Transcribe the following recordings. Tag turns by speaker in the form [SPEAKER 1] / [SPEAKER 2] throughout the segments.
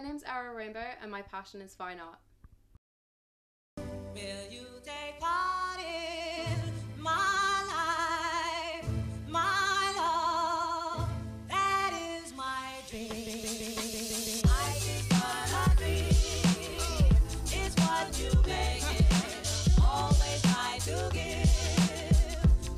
[SPEAKER 1] my name's Ariel Rainbow and my passion is fine art.
[SPEAKER 2] Will you take part in my life, my love? That is my dream. Life is but a dream. It's what you make it. Always try to give.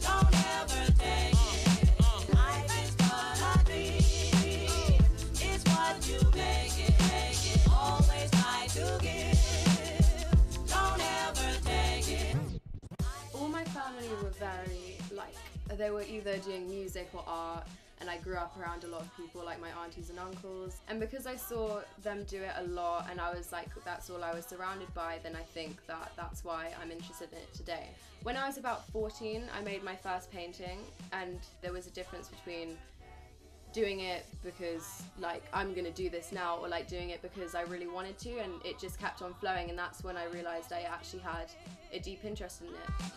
[SPEAKER 2] Don't ever take it. Life is but a dream. It's what you make it. Make it. Always try to give.
[SPEAKER 1] All my family were very, they were either doing music or art, and I grew up around a lot of people, like my aunties and uncles. And because I saw them do it a lot and I was like, that's all I was surrounded by, then I think that's why I'm interested in it today. When I was about 14, I made my first painting, and there was a difference between doing it because I'm gonna do this now, or doing it because I really wanted to, and it just kept on flowing, and that's when I realized I actually had a deep interest in it.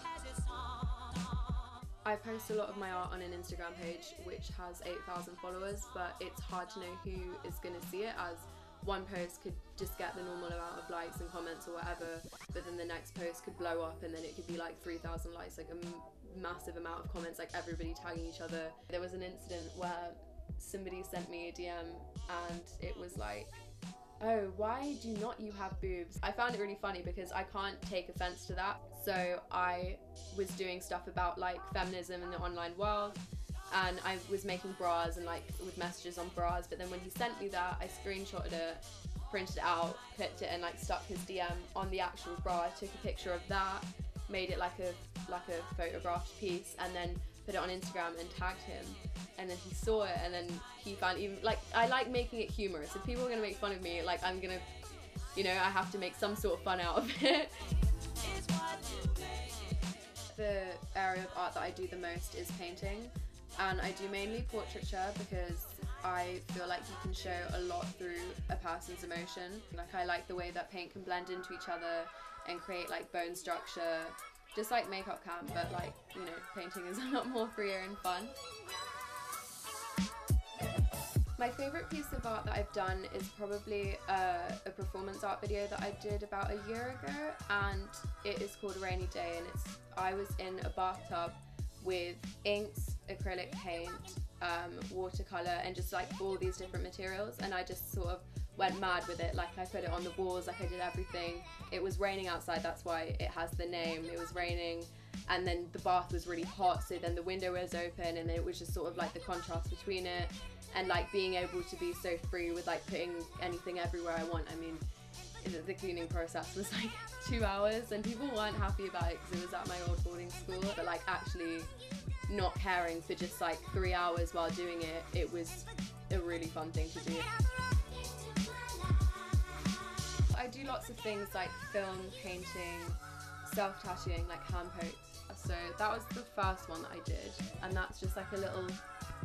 [SPEAKER 1] I post a lot of my art on an Instagram page which has 8,000 followers, but it's hard to know who is gonna see it, as one post could just get the normal amount of likes and comments or whatever, but then the next post could blow up and then it could be 3,000 likes, a massive amount of comments, everybody tagging each other. There was an incident where somebody sent me a DM and it was oh, why do not you have boobs? I found it really funny because I can't take offense to that. So I was doing stuff about feminism in the online world, and I was making bras and with messages on bras, but then when he sent me that, I screenshotted it, printed it out, clipped it, and stuck his DM on the actual bra. I took a picture of that, made it like a photographed piece, and then put it on Instagram and tagged him. And then he saw it, and then he found even I like making it humorous. If people are gonna make fun of me, I'm gonna, I have to make some sort of fun out of it. The area of art that I do the most is painting, and I do mainly portraiture because I feel like you can show a lot through a person's emotion. I like the way that paint can blend into each other and create bone structure, just like makeup can, but painting is a lot more freer and fun. My favourite piece of art that I've done is probably a performance art video that I did about a year ago, and it is called Rainy Day, and I was in a bathtub with inks, acrylic paint, watercolour, and just all these different materials, and I just sort of went mad with it. I put it on the walls, I did everything. It was raining outside, that's why it has the name. It was raining, and then the bath was really hot, so then the window was open, and it was just sort of the contrast between it, and being able to be so free with putting anything everywhere I want. I mean, the cleaning process was 2 hours, and people weren't happy about it because it was at my old boarding school, but actually not caring for just 3 hours while doing it, it was a really fun thing to do. I do lots of things film, painting, self-tattooing, hand pokes. So that was the first one that I did, and that's just a little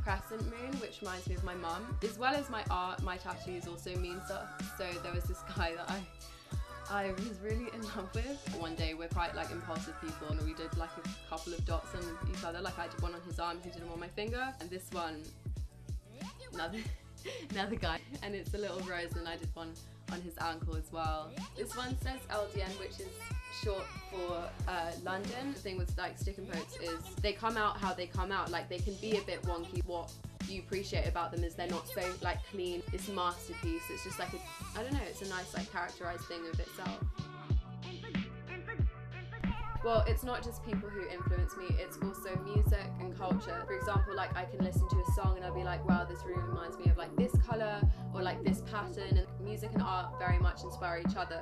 [SPEAKER 1] crescent moon, which reminds me of my mum. As well as my art, my tattoos also mean stuff. So there was this guy that I was really in love with. One day, we're quite impulsive people, and we did a couple of dots on each other. I did one on his arm, he did one on my finger, and this one, another guy, and it's a little rose, and I did one on his ankle as well. This one says LDN, which is short for London. The thing with stick and pokes is they come out how they come out. They can be a bit wonky. What you appreciate about them is they're not so clean. This masterpiece, it's just I don't know, it's a nice characterized thing of itself. Well, it's not just people who influence me, it's also music and culture. For example, I can listen to a song and I'll be wow, this really reminds me of this colour or this pattern, and music and art very much inspire each other.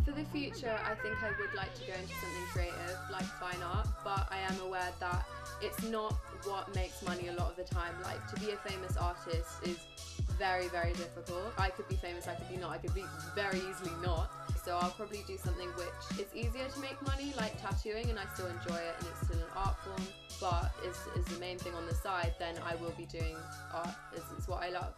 [SPEAKER 1] For the future, I think I would like to go into something creative, like fine art, but I am aware that it's not what makes money a lot of the time. To be a famous artist is very, very difficult. I could be famous, I could be not, I could be very easily not. So I'll probably do something which is easier to make money, like tattooing, and I still enjoy it and it's still an art form, but is the main thing on the side, then I will be doing art. It's what I love.